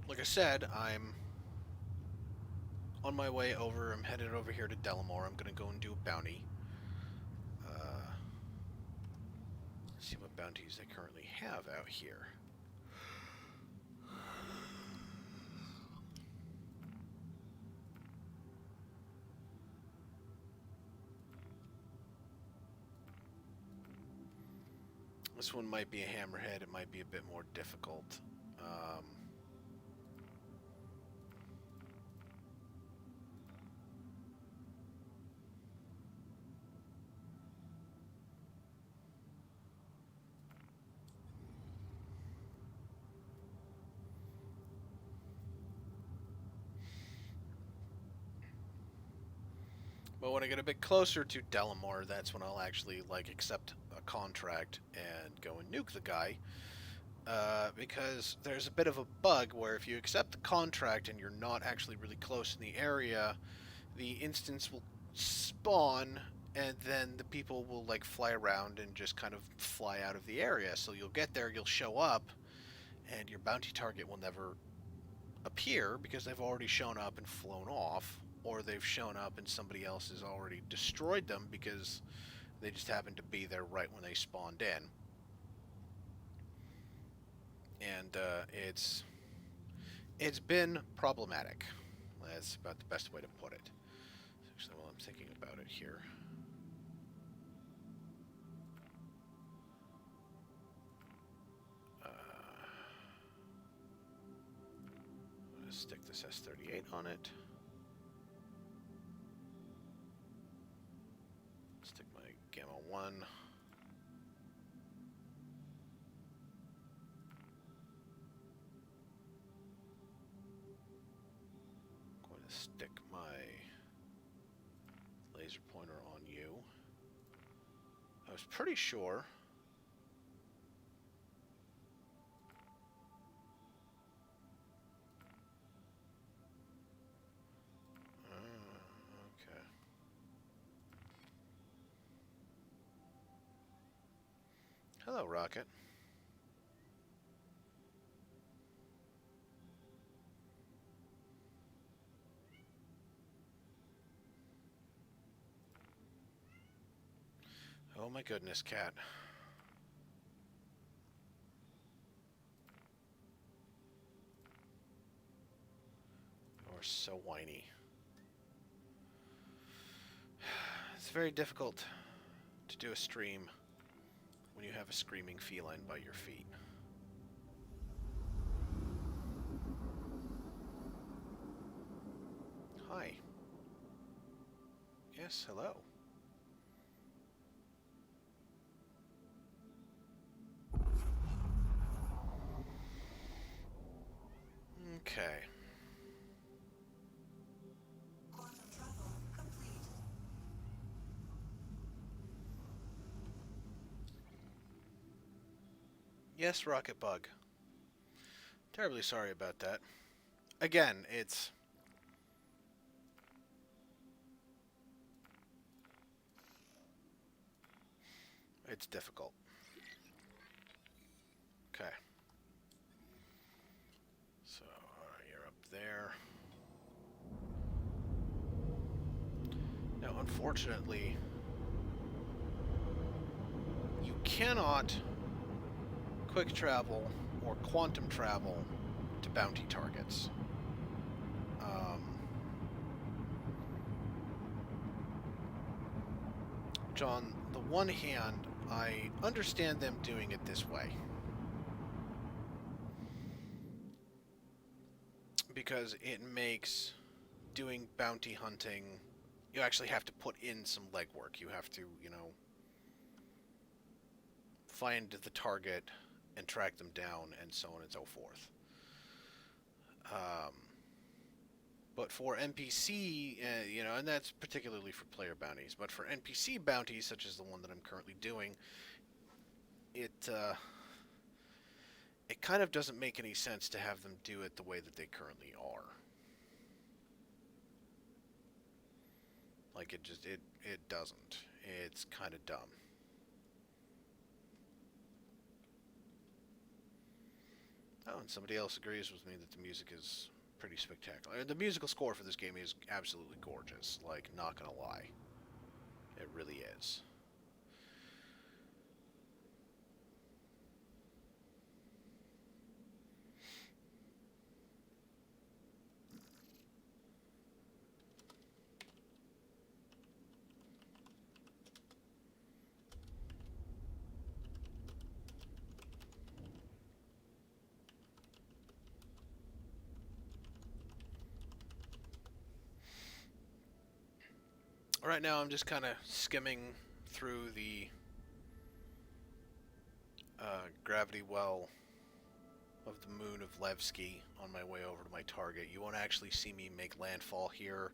like I said, I'm on my way over. I'm headed over here to Delamar. I'm going to go and do a bounty. See what bounties they currently have out here. This one might be a hammerhead. It might be a bit more difficult. But when I get a bit closer to Delamar, that's when I'll actually like accept a contract and go and nuke the guy. Because there's a bit of a bug where if you accept the contract and you're not actually really close in the area, the instance will spawn and then the people will like fly around and just kind of fly out of the area. So you'll get there, you'll show up, and your bounty target will never appear because they've already shown up and flown off, or they've shown up and somebody else has already destroyed them because they just happened to be there right when they spawned in. And it's been problematic. That's about the best way to put it. Actually, while I'm thinking about it here, I'm gonna stick this S38 on it. Stick my Gamma 1. Going to stick my laser pointer on you. I was pretty sure. Okay. Hello, Rocket. Oh my goodness, cat. You're so whiny. It's very difficult to do a stream when you have a screaming feline by your feet. Hi. Yes, hello. Okay. Yes, Rocket Bug. Terribly sorry about that. Again, it's difficult. Okay. So, you're up there. Now, unfortunately, you cannot quick travel or quantum travel to bounty targets. Which on the one hand, I understand them doing it this way. Because it makes doing bounty hunting, you actually have to put in some legwork. You have to, find the target and track them down and so on and so forth. But for NPC, and that's particularly for player bounties, but for NPC bounties, such as the one that I'm currently doing, it kind of doesn't make any sense to have them do it the way that they currently are. Like, it doesn't. It's kind of dumb. Oh, and somebody else agrees with me that the music is pretty spectacular. The musical score for this game is absolutely gorgeous. Like, not gonna lie. It really is. Right now, I'm just kind of skimming through the gravity well of the moon of Levski on my way over to my target. You won't actually see me make landfall here,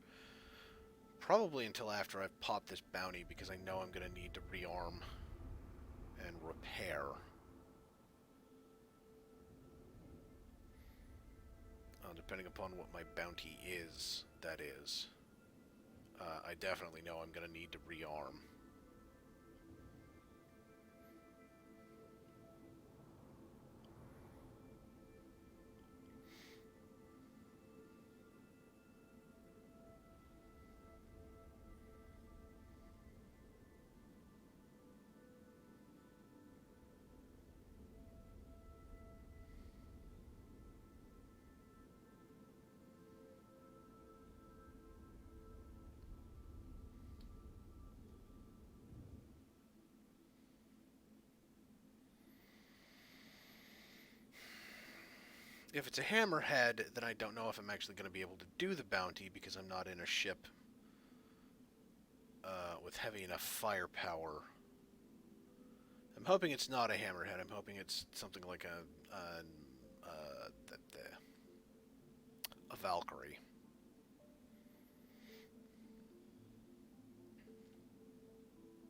probably until after I've popped this bounty, because I know I'm going to need to rearm and repair. Depending upon what my bounty is, that is. I definitely know I'm going to need to rearm. If it's a hammerhead, then I don't know if I'm actually going to be able to do the bounty because I'm not in a ship with heavy enough firepower. I'm hoping it's not a hammerhead. I'm hoping it's something like a Valkyrie.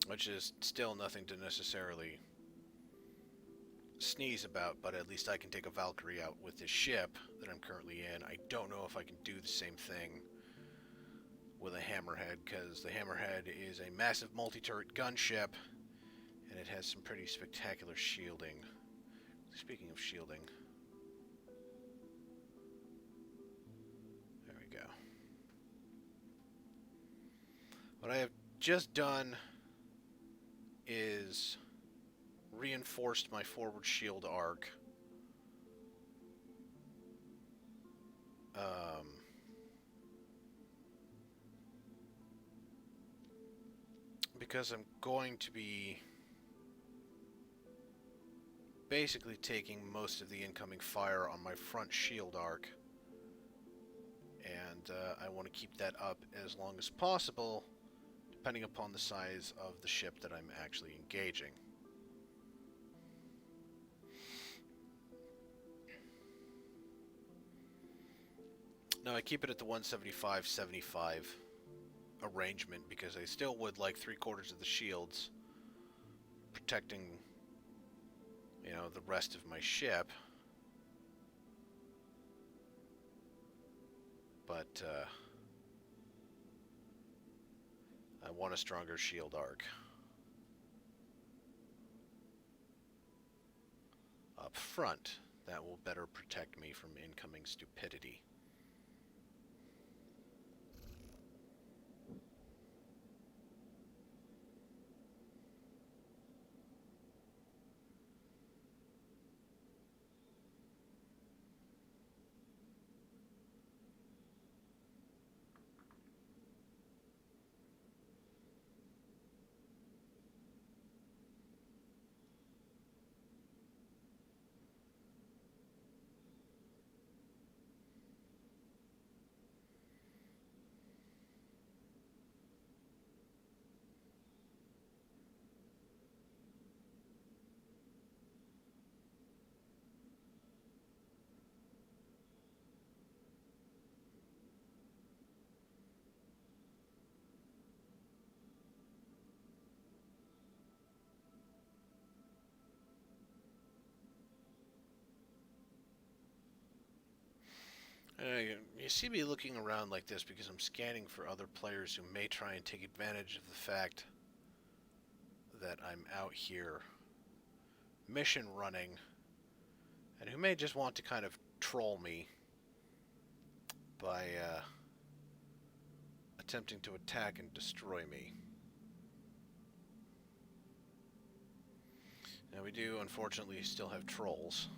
Which is still nothing to necessarily sneeze about, but at least I can take a Valkyrie out with this ship that I'm currently in. I don't know if I can do the same thing with a hammerhead, because the hammerhead is a massive multi-turret gunship, and it has some pretty spectacular shielding. Speaking of shielding, there we go. What I have just done is reinforced my forward shield arc. Because I'm going to be basically taking most of the incoming fire on my front shield arc, and I want to keep that up as long as possible, depending upon the size of the ship that I'm actually engaging. Now I keep it at the 175-75 arrangement because I still would like 3/4 of the shields protecting, you know, the rest of my ship. But I want a stronger shield arc. Up front, that will better protect me from incoming stupidity. You see me looking around like this because I'm scanning for other players who may try and take advantage of the fact that I'm out here mission running, and who may just want to kind of troll me by attempting to attack and destroy me. Now we do unfortunately still have trolls.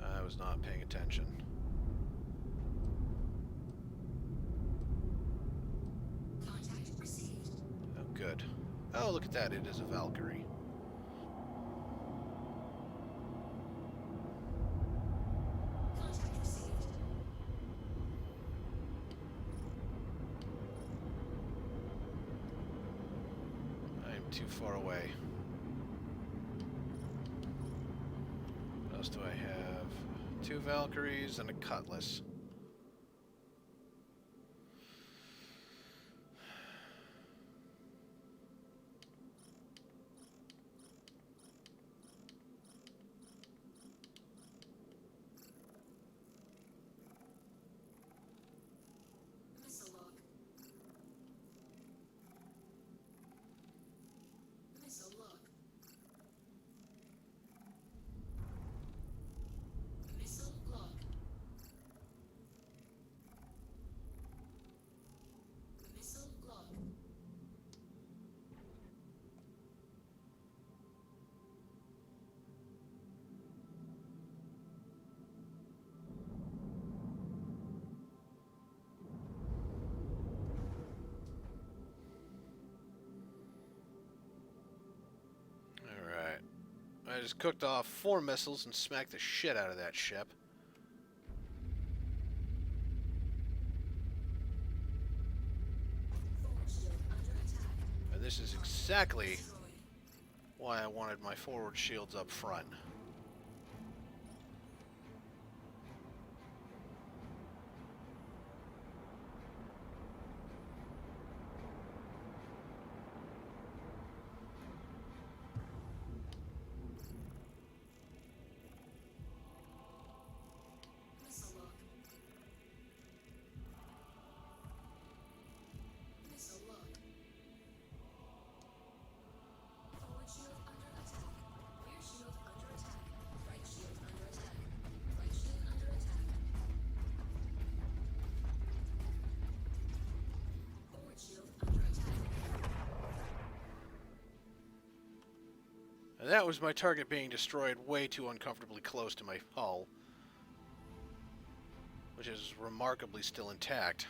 I was not paying attention. Contact received. Oh, good. Oh, look at that. It is a Valkyrie. Contact received. too far away. What else do I have? 2 Valkyries and a Cutlass. Missile lock. Missile lock. Missile lock. Missile lock. Alright. I just cooked off 4 missiles and smacked the shit out of that ship. Forward shield under attack. And this is exactly Destroyed. why I wanted my forward shields up front. Missile lock. Missile lock. Forward shield under attack. Rear shield under attack. Right shield under attack. Right shield under attack. Forward shield under attack. And that was my target being destroyed way too uncomfortably close to my hull, which is remarkably still intact.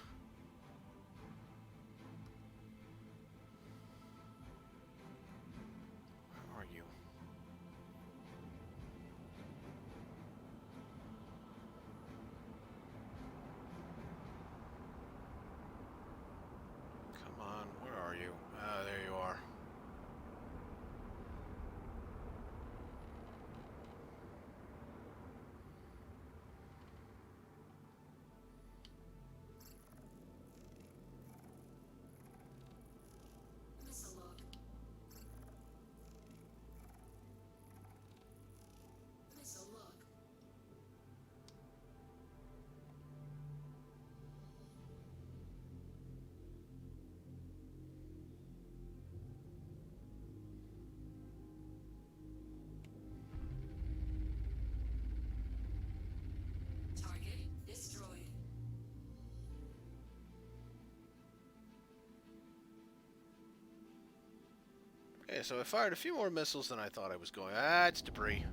Where are you? Come on, where are you? Ah, there you are. Missile lock. Missile lock. Target destroyed. Okay, so I fired a few more missiles than I thought I was going. Ah, it's debris.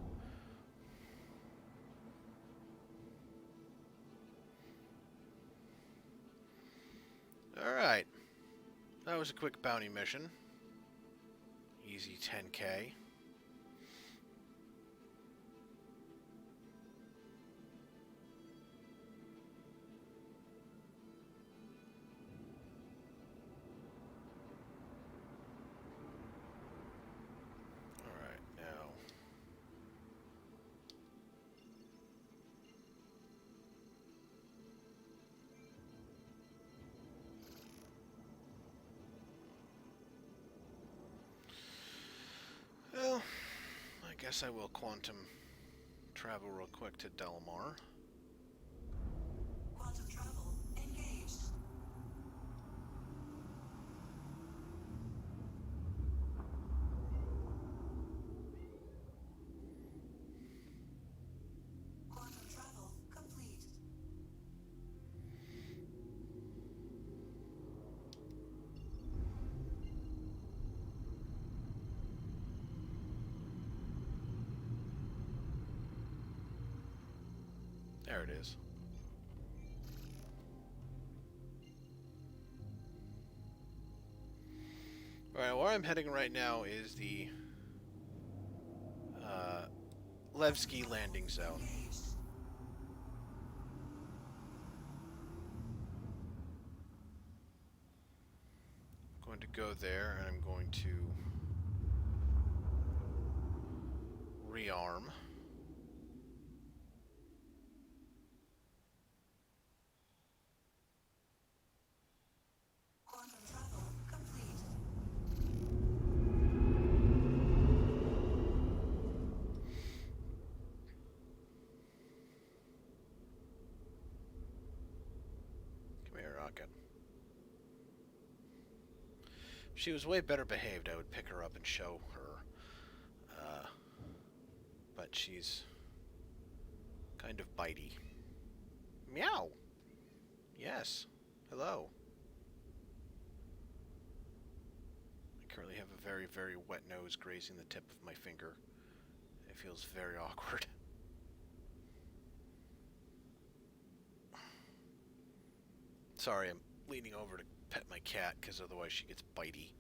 Alright. That was a quick bounty mission. Easy 10K. Alright, now. Well, I guess I will quantum travel real quick to Delamar. Quantum travel engaged. Quantum travel complete. There it is. Alright, where I'm heading right now is the Levski landing zone. Engaged. Going to go there, and I'm going to rearm. Come here, Rocket. If she was way better behaved, I would pick her up and show her. But she's kind of bitey. Meow! Yes. Hello. I currently have a very, very wet nose grazing the tip of my finger. It feels very awkward. Sorry, I'm leaning over to pet my cat because otherwise she gets bitey.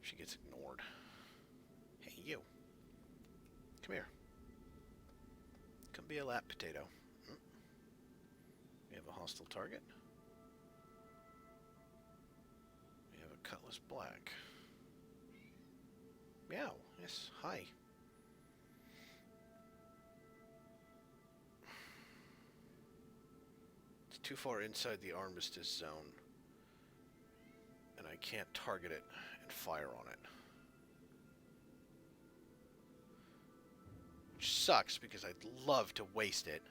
She gets ignored. Hey, you. Come here. Come be a lap potato. We have a hostile target. We have a Cutlass Black. Meow. Yes, hi. It's too far inside the armistice zone, and I can't target it and fire on it. Which sucks, because I'd love to waste it.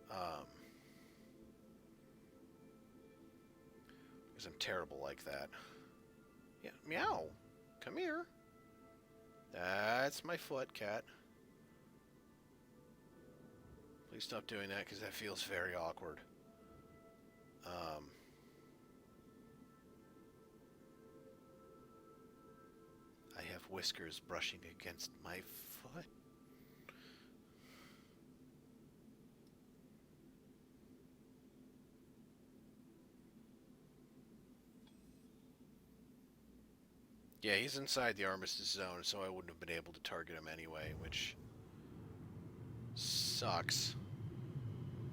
Because I'm terrible like that. Yeah, meow. Come here. That's my foot, cat. Please stop doing that, because that feels very awkward. I have whiskers brushing against my foot. Yeah, he's inside the armistice zone, so I wouldn't have been able to target him anyway, which sucks.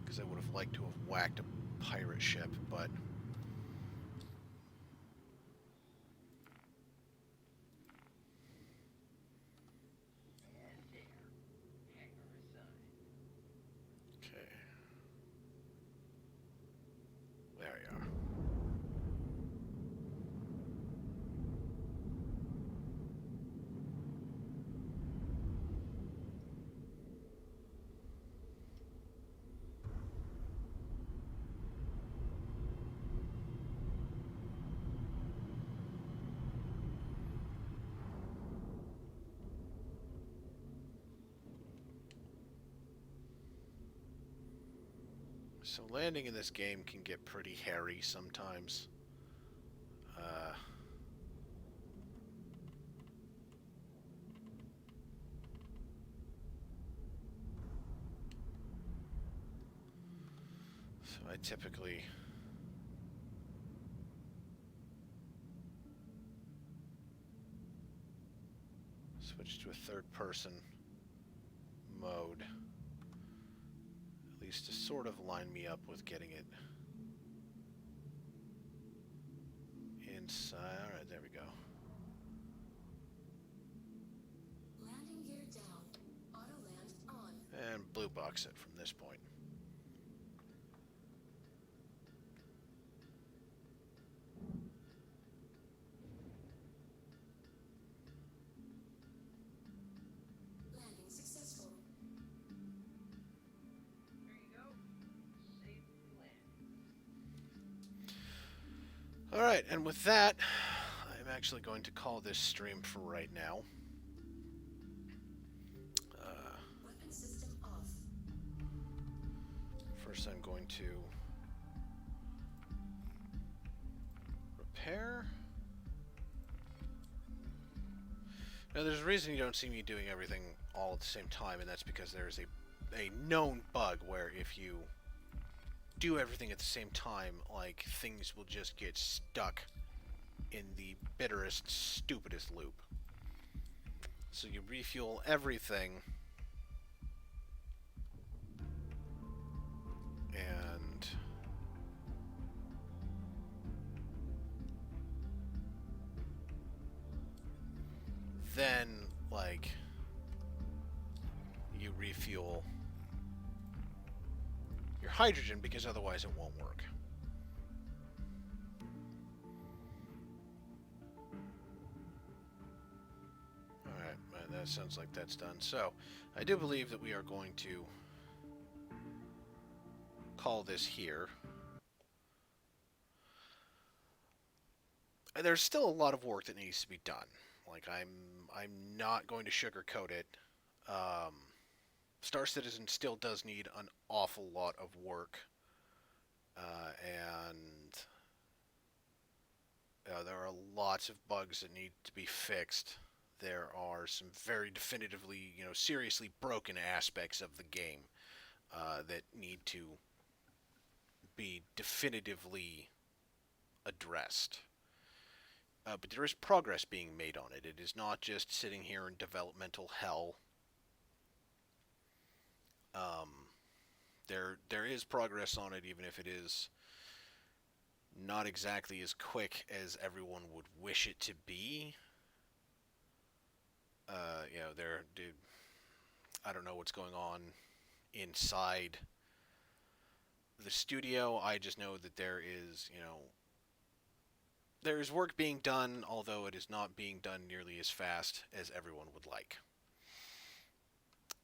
Because I would have liked to have whacked a pirate ship, but... Okay. There you are. So landing in this game can get pretty hairy sometimes. So I typically switch to a third-person mode. At least to sort of line me up with getting it inside. Alright, there we go. Landing gear down. Auto land on. And blue box it from this point. Landing successful. There you go. Safe land. Alright, and with that, I'm actually going to call this stream for right now. Weapon system off. First, I'm going to repair. Now, there's a reason you don't see me doing everything all at the same time, and that's because there's a known bug where if you do everything at the same time, like, things will just get stuck in the bitterest, stupidest loop. So you refuel everything, and then, like, refuel your hydrogen, because otherwise it won't work. Alright, that sounds like that's done. So, I do believe that we are going to call this here. There's still a lot of work that needs to be done. Like, I'm not going to sugarcoat it. Star Citizen still does need an awful lot of work, and there are lots of bugs that need to be fixed. There are some very definitively, seriously broken aspects of the game that need to be definitively addressed. But there is progress being made on it. It is not just sitting here in developmental hell. There is progress on it, even if it is not exactly as quick as everyone would wish it to be. I don't know what's going on inside the studio. I just know that there is work being done, although it is not being done nearly as fast as everyone would like.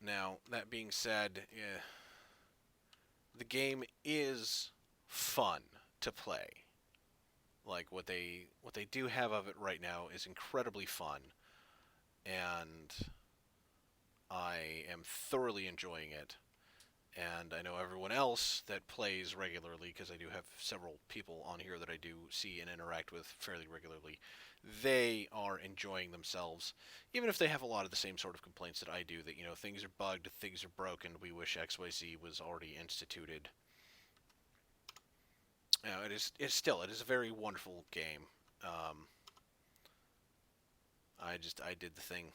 Now, that being said, the game is fun to play. Like, what they do have of it right now is incredibly fun, and I am thoroughly enjoying it. And I know everyone else that plays regularly, because I do have several people on here that I do see and interact with fairly regularly, they are enjoying themselves, even if they have a lot of the same sort of complaints that I do, that, things are bugged, things are broken, we wish XYZ was already instituted. It is a very wonderful game. I did the thing.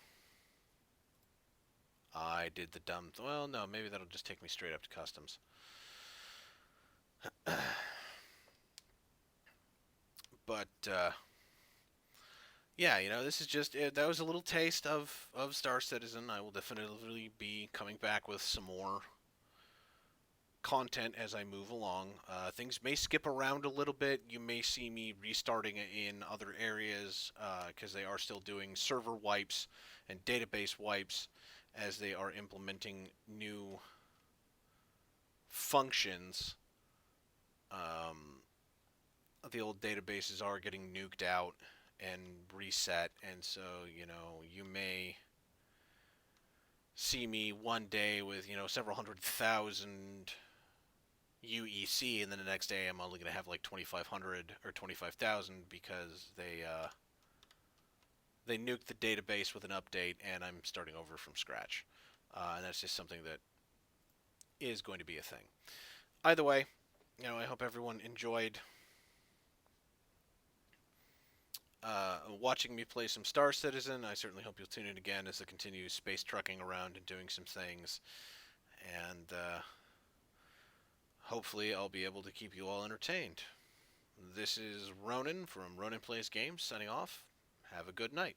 I did the dumb... Well, no, maybe that'll just take me straight up to customs. But, yeah, this is just... that was a little taste of Star Citizen. I will definitely be coming back with some more content as I move along. Things may skip around a little bit. You may see me restarting in other areas, because they are still doing server wipes and database wipes, as they are implementing new functions. The old databases are getting nuked out and reset, and so, you may see me one day with, several 100,000 UEC, and then the next day I'm only going to have like 2,500 or 25,000, because they nuked the database with an update, and I'm starting over from scratch. And that's just something that is going to be a thing. Either way, I hope everyone enjoyed watching me play some Star Citizen. I certainly hope you'll tune in again as I continue space trucking around and doing some things. And hopefully I'll be able to keep you all entertained. This is Ronan from Ronan Plays Games, signing off. Have a good night.